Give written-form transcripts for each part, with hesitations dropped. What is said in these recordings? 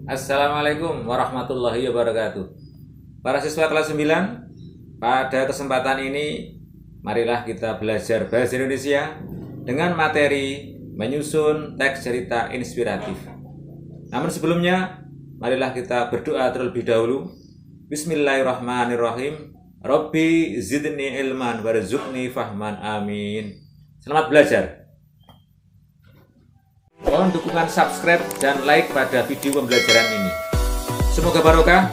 Assalamualaikum warahmatullahi wabarakatuh. Para siswa kelas 9, pada kesempatan ini marilah kita belajar bahasa Indonesia dengan materi menyusun teks cerita inspiratif. Namun sebelumnya, marilah kita berdoa terlebih dahulu. Bismillahirrahmanirrahim. Rabbi zidni ilman warzuqni fahman, amin. Selamat belajar. Mohon dukungan subscribe dan like pada video pembelajaran ini. Semoga barokah.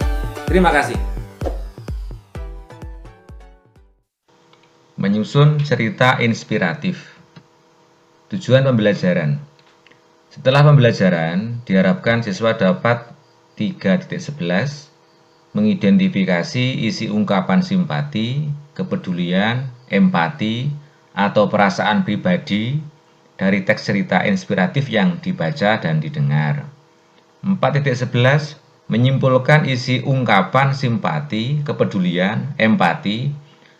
Terima kasih. Menyusun cerita inspiratif. Tujuan pembelajaran. Setelah pembelajaran, diharapkan siswa dapat 3.11 mengidentifikasi isi ungkapan simpati, kepedulian, empati, atau perasaan pribadi dari teks cerita inspiratif yang dibaca dan didengar. 4.11 menyimpulkan isi ungkapan simpati, kepedulian, empati,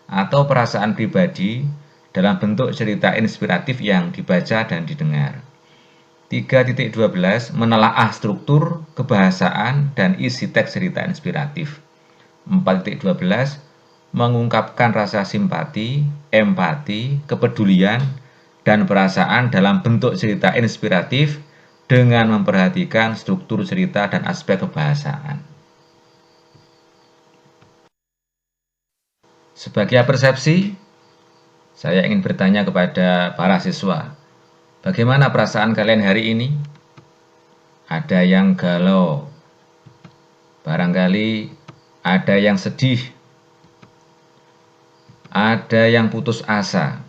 atau perasaan pribadi dalam bentuk cerita inspiratif yang dibaca dan didengar. 3.12 menelaah struktur, kebahasaan, dan isi teks cerita inspiratif. 4.12 mengungkapkan rasa simpati, empati, kepedulian, dan perasaan dalam bentuk cerita inspiratif dengan memperhatikan struktur cerita dan aspek kebahasaan. Sebagai persepsi, saya ingin bertanya kepada para siswa, bagaimana perasaan kalian hari ini? Ada yang galau, barangkali ada yang sedih, ada yang putus asa,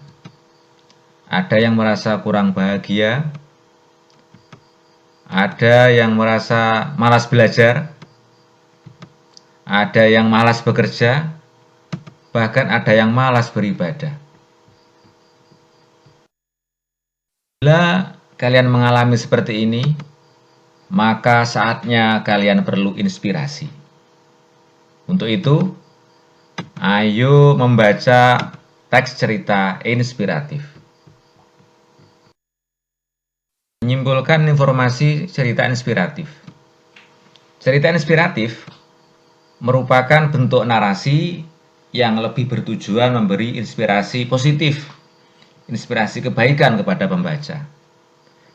ada yang merasa kurang bahagia, ada yang merasa malas belajar, ada yang malas bekerja, bahkan ada yang malas beribadah. Bila kalian mengalami seperti ini, maka saatnya kalian perlu inspirasi. Untuk itu, ayo membaca teks cerita inspiratif. Menyimpulkan informasi cerita inspiratif. Cerita inspiratif merupakan bentuk narasi yang lebih bertujuan memberi inspirasi positif, inspirasi kebaikan kepada pembaca.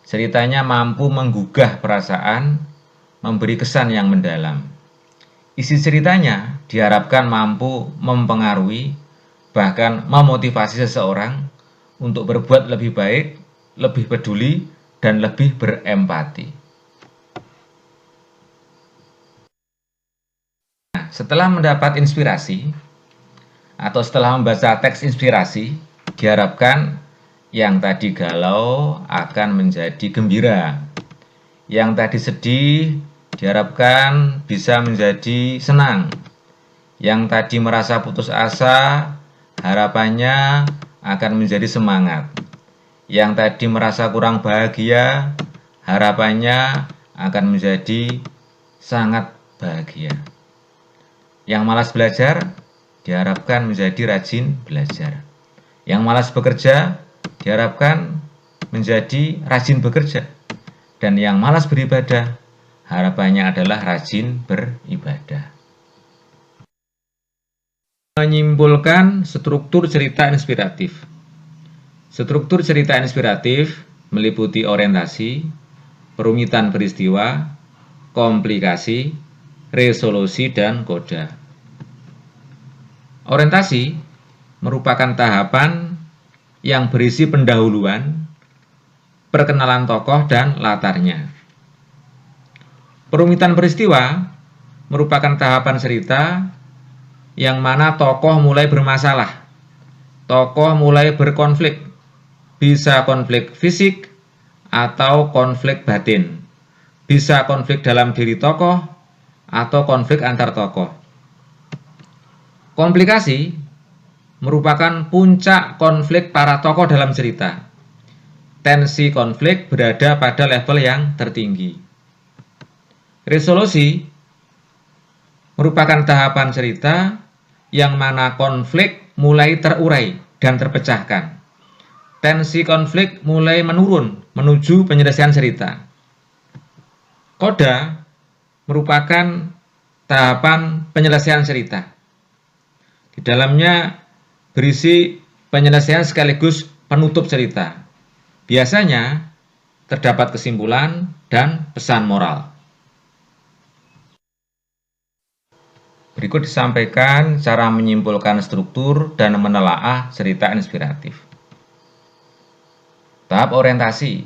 Ceritanya mampu menggugah perasaan, memberi kesan yang mendalam. Isi ceritanya diharapkan mampu mempengaruhi, bahkan memotivasi seseorang untuk berbuat lebih baik, lebih peduli, dan lebih berempati. Nah, setelah mendapat inspirasi atau setelah membaca teks inspirasi, diharapkan yang tadi galau akan menjadi gembira. Yang tadi sedih diharapkan bisa menjadi senang. Yang tadi merasa putus asa, harapannya akan menjadi semangat. Yang tadi merasa kurang bahagia, harapannya akan menjadi sangat bahagia. Yang malas belajar diharapkan menjadi rajin belajar. Yang malas bekerja diharapkan menjadi rajin bekerja. Dan yang malas beribadah harapannya adalah rajin beribadah. Menyimpulkan struktur cerita inspiratif. Struktur cerita inspiratif meliputi orientasi, perumitan peristiwa, komplikasi, resolusi, dan koda. Orientasi merupakan tahapan yang berisi pendahuluan, perkenalan tokoh, dan latarnya. Perumitan peristiwa merupakan tahapan cerita yang mana tokoh mulai bermasalah, tokoh mulai berkonflik, bisa konflik fisik atau konflik batin, bisa konflik dalam diri tokoh atau konflik antar tokoh. Komplikasi merupakan puncak konflik para tokoh dalam cerita. Tensi konflik berada pada level yang tertinggi. Resolusi merupakan tahapan cerita yang mana konflik mulai terurai dan terpecahkan. Tensi konflik mulai menurun menuju penyelesaian cerita. Koda merupakan tahapan penyelesaian cerita. Di dalamnya berisi penyelesaian sekaligus penutup cerita. Biasanya terdapat kesimpulan dan pesan moral. Berikut disampaikan cara menyimpulkan struktur dan menelaah cerita inspiratif. Tahap orientasi.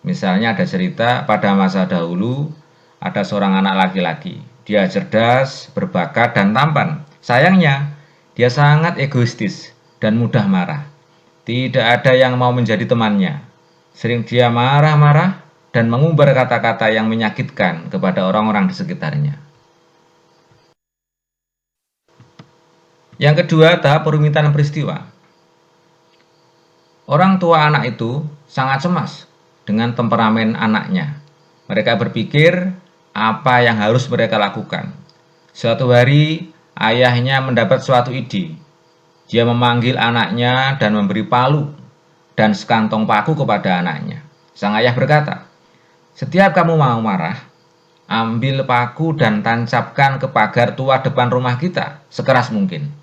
Misalnya ada cerita pada masa dahulu ada seorang anak laki-laki. Dia cerdas, berbakat, dan tampan. Sayangnya, dia sangat egoistis dan mudah marah. Tidak ada yang mau menjadi temannya. Sering dia marah-marah dan mengumbar kata-kata yang menyakitkan kepada orang-orang di sekitarnya. Yang kedua, tahap perumitan peristiwa. Orang tua anak itu sangat cemas dengan temperamen anaknya. Mereka berpikir apa yang harus mereka lakukan. Suatu hari, ayahnya mendapat suatu ide. Dia memanggil anaknya dan memberi palu dan sekantong paku kepada anaknya. Sang ayah berkata, "Setiap kamu mau marah, ambil paku dan tancapkan ke pagar tua depan rumah kita sekeras mungkin."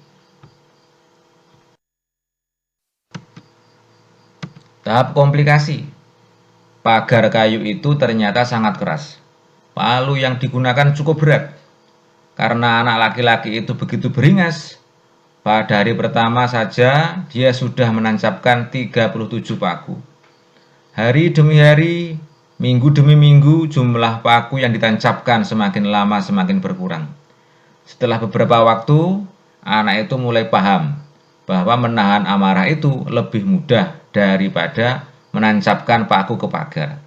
Tahap komplikasi. Pagar kayu itu ternyata sangat keras. Palu yang digunakan cukup berat. Karena anak laki-laki itu begitu beringas, pada hari pertama saja dia sudah menancapkan 37 paku. Hari demi hari, minggu demi minggu, jumlah paku yang ditancapkan semakin lama semakin berkurang. Setelah beberapa waktu, anak itu mulai paham bahwa menahan amarah itu lebih mudah daripada menancapkan paku ke pagar.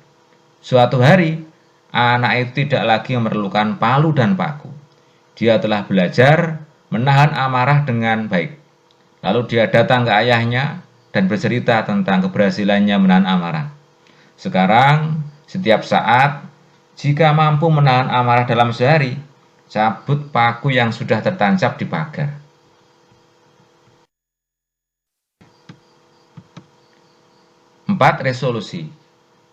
Suatu hari, anak itu tidak lagi memerlukan palu dan paku. Dia telah belajar menahan amarah dengan baik. Lalu dia datang ke ayahnya dan bercerita tentang keberhasilannya menahan amarah. Sekarang, setiap saat, jika mampu menahan amarah dalam sehari, cabut paku yang sudah tertancap di pagar. 4. Resolusi.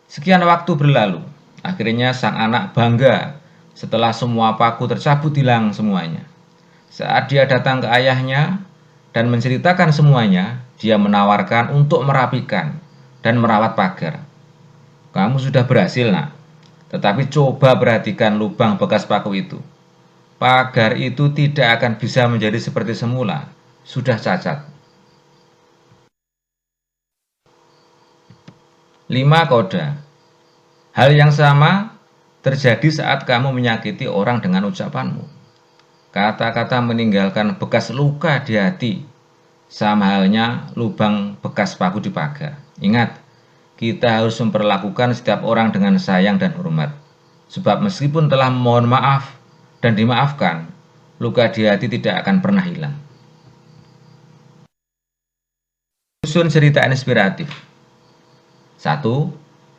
Sekian waktu berlalu. Akhirnya sang anak bangga setelah semua paku tercabut hilang semuanya. Saat dia datang ke ayahnya dan menceritakan semuanya, dia menawarkan untuk merapikan dan merawat pagar. "Kamu sudah berhasil, nak. Tetapi coba perhatikan lubang bekas paku itu. Pagar itu tidak akan bisa menjadi seperti semula. Sudah cacat." 5. Koda. Hal yang sama terjadi saat kamu menyakiti orang dengan ucapanmu. Kata-kata meninggalkan bekas luka di hati, sama halnya lubang bekas paku di pagar. Ingat, kita harus memperlakukan setiap orang dengan sayang dan hormat. Sebab meskipun telah memohon maaf dan dimaafkan, luka di hati tidak akan pernah hilang. Susun cerita inspiratif. 1.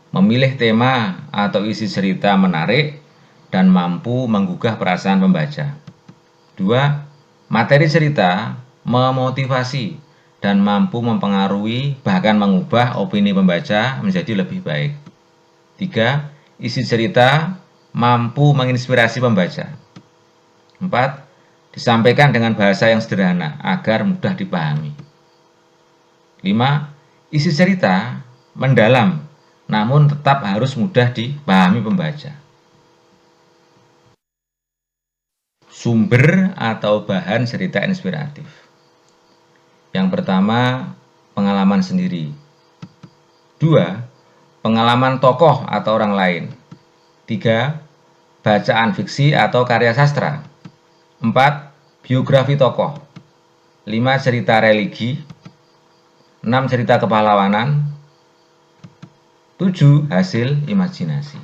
Memilih tema atau isi cerita menarik dan mampu menggugah perasaan pembaca. 2. Materi cerita memotivasi dan mampu mempengaruhi bahkan mengubah opini pembaca menjadi lebih baik. 3. Isi cerita mampu menginspirasi pembaca. 4. Disampaikan dengan bahasa yang sederhana agar mudah dipahami. 5. Isi cerita mendalam, namun tetap harus mudah dipahami pembaca. Sumber atau bahan cerita inspiratif. Yang pertama, pengalaman sendiri. 2. Pengalaman tokoh atau orang lain. 3. Bacaan fiksi atau karya sastra. 4. Biografi tokoh. 5. Cerita religi. 6. Cerita kepahlawanan. 7. Hasil imajinasi.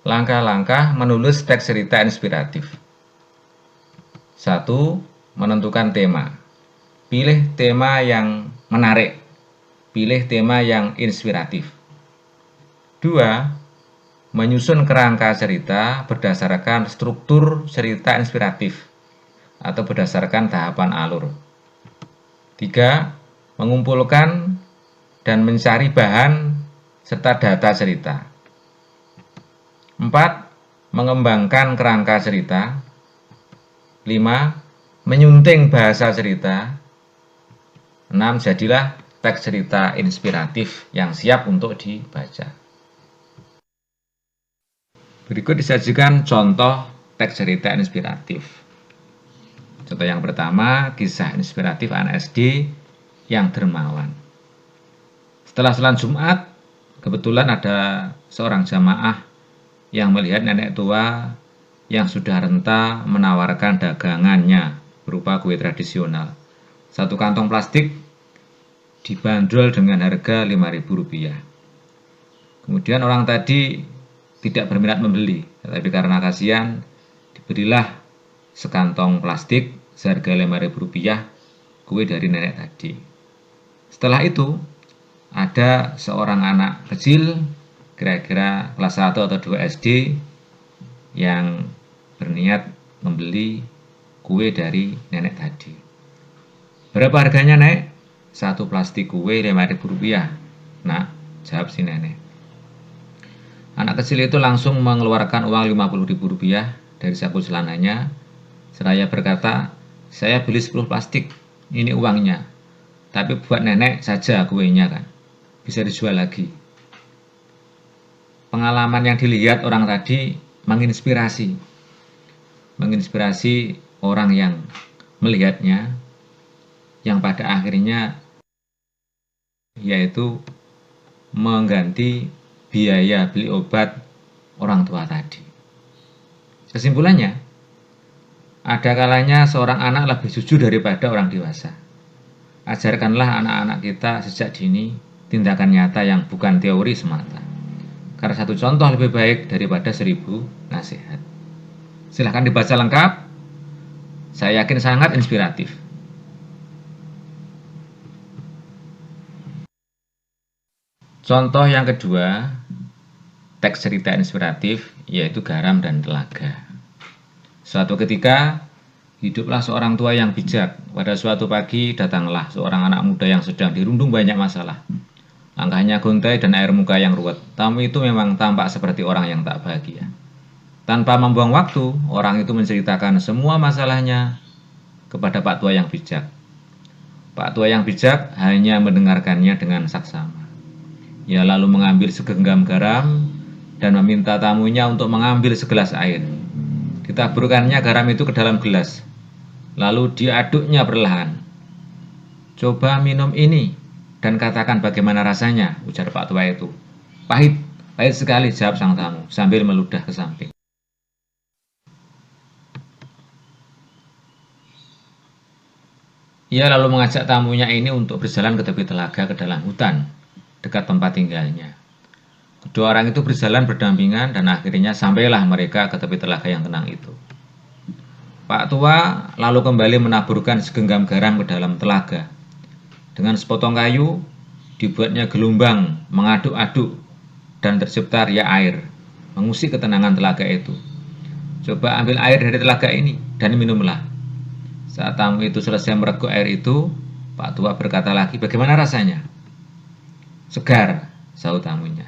Langkah-langkah menulis teks cerita inspiratif. 1. Menentukan tema. Pilih tema yang menarik. Pilih tema yang inspiratif. 2. Menyusun kerangka cerita berdasarkan struktur cerita inspiratif atau berdasarkan tahapan alur. 3. Mengumpulkan dan mencari bahan serta data cerita. 4. Mengembangkan kerangka cerita. 5. Menyunting bahasa cerita. 6. Jadilah teks cerita inspiratif yang siap untuk dibaca. Berikut disajikan contoh teks cerita inspiratif. Contoh yang pertama, kisah inspiratif anak SD yang dermawan. Setelah sholat Jumat, kebetulan ada seorang jamaah yang melihat nenek tua yang sudah renta menawarkan dagangannya berupa kue tradisional. Satu kantong plastik dibanderol dengan harga Rp5.000. Kemudian orang tadi tidak berminat membeli, tapi karena kasihan diberilah sekantong plastik seharga Rp5.000 kue dari nenek tadi. Setelah itu ada seorang anak kecil kira-kira kelas 1 atau 2 SD yang berniat membeli kue dari nenek tadi. Berapa harganya, Nek? Satu plastik kue Rp5.000. Nah, jawab si nenek. Anak kecil itu langsung mengeluarkan uang Rp50.000 dari saku celananya. Seraya berkata, saya beli 10 plastik, ini uangnya. Tapi buat nenek saja kuenya kan, bisa dijual lagi. Pengalaman yang dilihat orang tadi menginspirasi orang yang melihatnya, yang pada akhirnya yaitu mengganti biaya beli obat orang tua tadi. Kesimpulannya, ada kalanya seorang anak lebih jujur daripada orang dewasa. Ajarkanlah anak-anak kita sejak dini tindakan nyata yang bukan teori semata. Karena satu contoh lebih baik daripada 1000 nasihat. Silahkan dibaca lengkap. Saya yakin sangat inspiratif. Contoh yang kedua, teks cerita inspiratif yaitu Garam dan Telaga. Suatu ketika, hiduplah seorang tua yang bijak. Pada suatu pagi, datanglah seorang anak muda yang sedang dirundung banyak masalah. Langkahnya gontai dan air muka yang ruwet. Tamu itu memang tampak seperti orang yang tak bahagia. Tanpa membuang waktu, orang itu menceritakan semua masalahnya kepada Pak Tua yang bijak. Pak Tua yang bijak hanya mendengarkannya dengan saksama. Ia lalu mengambil segenggam garam dan meminta tamunya untuk mengambil segelas air. Ditaburkannya garam itu ke dalam gelas. Lalu diaduknya perlahan. Coba minum ini dan katakan bagaimana rasanya, ujar Pak Tua itu. Pahit, pahit sekali, jawab sang tamu sambil meludah ke samping. Ia lalu mengajak tamunya ini untuk berjalan ke tepi telaga ke dalam hutan, dekat tempat tinggalnya. Kedua orang itu berjalan berdampingan dan akhirnya sampailah mereka ke tepi telaga yang tenang itu. Pak Tua lalu kembali menaburkan segenggam garam ke dalam telaga. Dengan sepotong kayu, dibuatnya gelombang mengaduk-aduk dan tercipta riak air, mengusik ketenangan telaga itu. Coba ambil air dari telaga ini dan minumlah. Saat tamu itu selesai mereguk air itu, Pak Tua berkata lagi, bagaimana rasanya? Segar, sahut tamunya.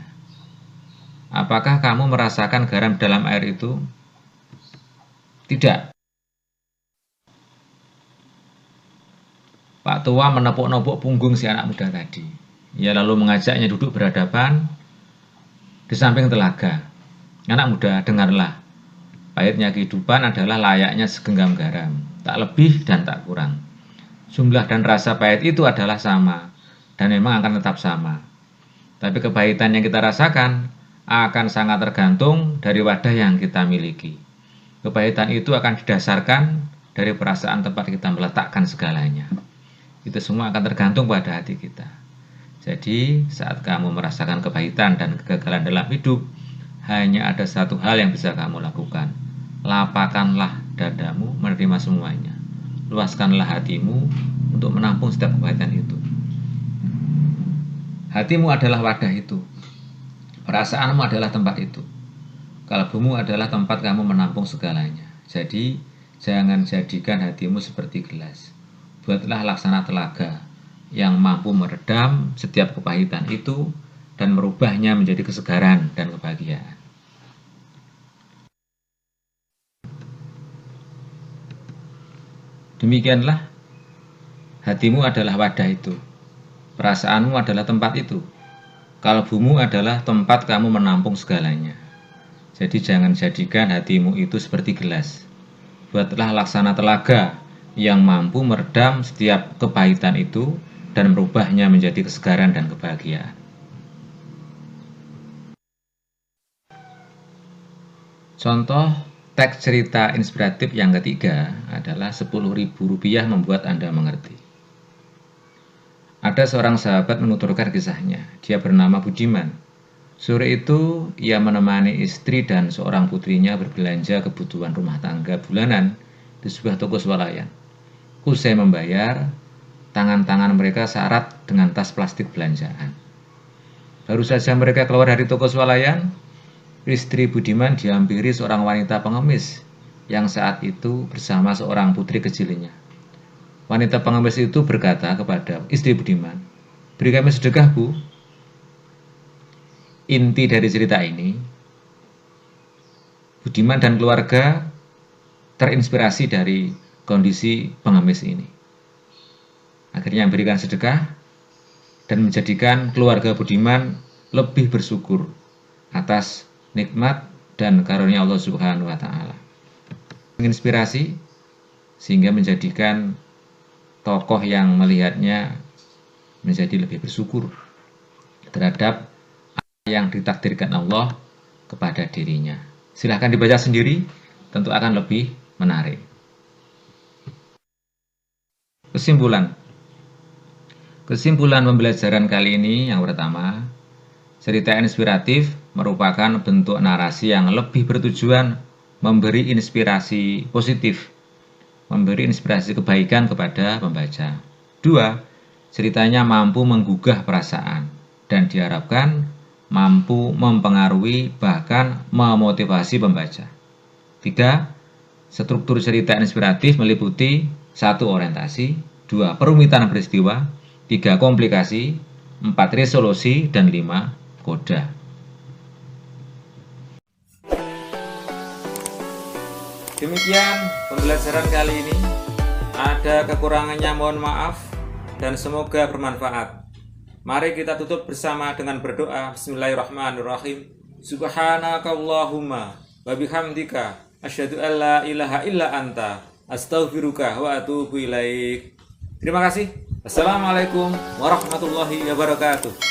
Apakah kamu merasakan garam dalam air itu? Tidak. Pak Tua menepuk-nepuk punggung si anak muda tadi. Ia lalu mengajaknya duduk berhadapan di samping telaga. Anak muda, dengarlah. Pahitnya kehidupan adalah layaknya segenggam garam, tak lebih dan tak kurang. Jumlah dan rasa pahit itu adalah sama, dan memang akan tetap sama. Tapi kepahitan yang kita rasakan akan sangat tergantung dari wadah yang kita miliki. Kepahitan itu akan didasarkan dari perasaan tempat kita meletakkan segalanya. Itu semua akan tergantung pada hati kita. Jadi, saat kamu merasakan kepahitan dan kegagalan dalam hidup, hanya ada satu hal yang bisa kamu lakukan. Lapangkanlah dadamu menerima semuanya. Luaskanlah hatimu untuk menampung setiap kepahitan itu. Hatimu adalah wadah itu. Perasaanmu adalah tempat itu. Kalbumu adalah tempat kamu menampung segalanya. Jadi, jangan jadikan hatimu seperti gelas. Buatlah laksana telaga yang mampu meredam setiap kepahitan itu dan merubahnya menjadi kesegaran dan kebahagiaan. Demikianlah, hatimu adalah wadah itu, perasaanmu adalah tempat itu, kalbumu adalah tempat kamu menampung segalanya. Jadi jangan jadikan hatimu itu seperti gelas. Buatlah laksana telaga yang mampu meredam setiap kepahitan itu dan merubahnya menjadi kesegaran dan kebahagiaan. Contoh teks cerita inspiratif yang ketiga adalah Rp10.000 membuat Anda mengerti. Ada seorang sahabat menuturkan kisahnya. Dia bernama Budiman. Sore itu ia menemani istri dan seorang putrinya berbelanja kebutuhan rumah tangga bulanan di sebuah toko swalayan. Usai membayar, tangan-tangan mereka syarat dengan tas plastik belanjaan. Baru saja mereka keluar dari toko swalayan, istri Budiman dihampiri seorang wanita pengemis yang saat itu bersama seorang putri kecilnya. Wanita pengemis itu berkata kepada istri Budiman, "Beri kami sedekah, Bu." Inti dari cerita ini, Budiman dan keluarga terinspirasi dari kondisi pengemis ini. Akhirnya memberikan sedekah dan menjadikan keluarga Budiman lebih bersyukur atas nikmat dan karunia Allah Subhanahu wa taala. Menginspirasi sehingga menjadikan tokoh yang melihatnya menjadi lebih bersyukur terhadap yang ditakdirkan Allah kepada dirinya. Silahkan dibaca sendiri, tentu akan lebih menarik. Kesimpulan pembelajaran kali ini yang pertama, cerita inspiratif merupakan bentuk narasi yang lebih bertujuan memberi inspirasi positif, memberi inspirasi kebaikan kepada pembaca. 2. Ceritanya mampu menggugah perasaan dan diharapkan mampu mempengaruhi bahkan memotivasi pembaca. 3. Struktur cerita inspiratif meliputi 1. Orientasi, 2. Perumitan peristiwa, 3. Komplikasi, 4. Resolusi, dan 5. Koda. Demikian pembelajaran kali ini. Ada kekurangannya mohon maaf dan semoga bermanfaat. Mari kita tutup bersama dengan berdoa. Bismillahirrahmanirrahim. Subhanakallahumma wa bihamdika asyhadu an la ilaha illa anta astaghfiruka wa atubu ilaik. Terima kasih. Assalamualaikum warahmatullahi wabarakatuh.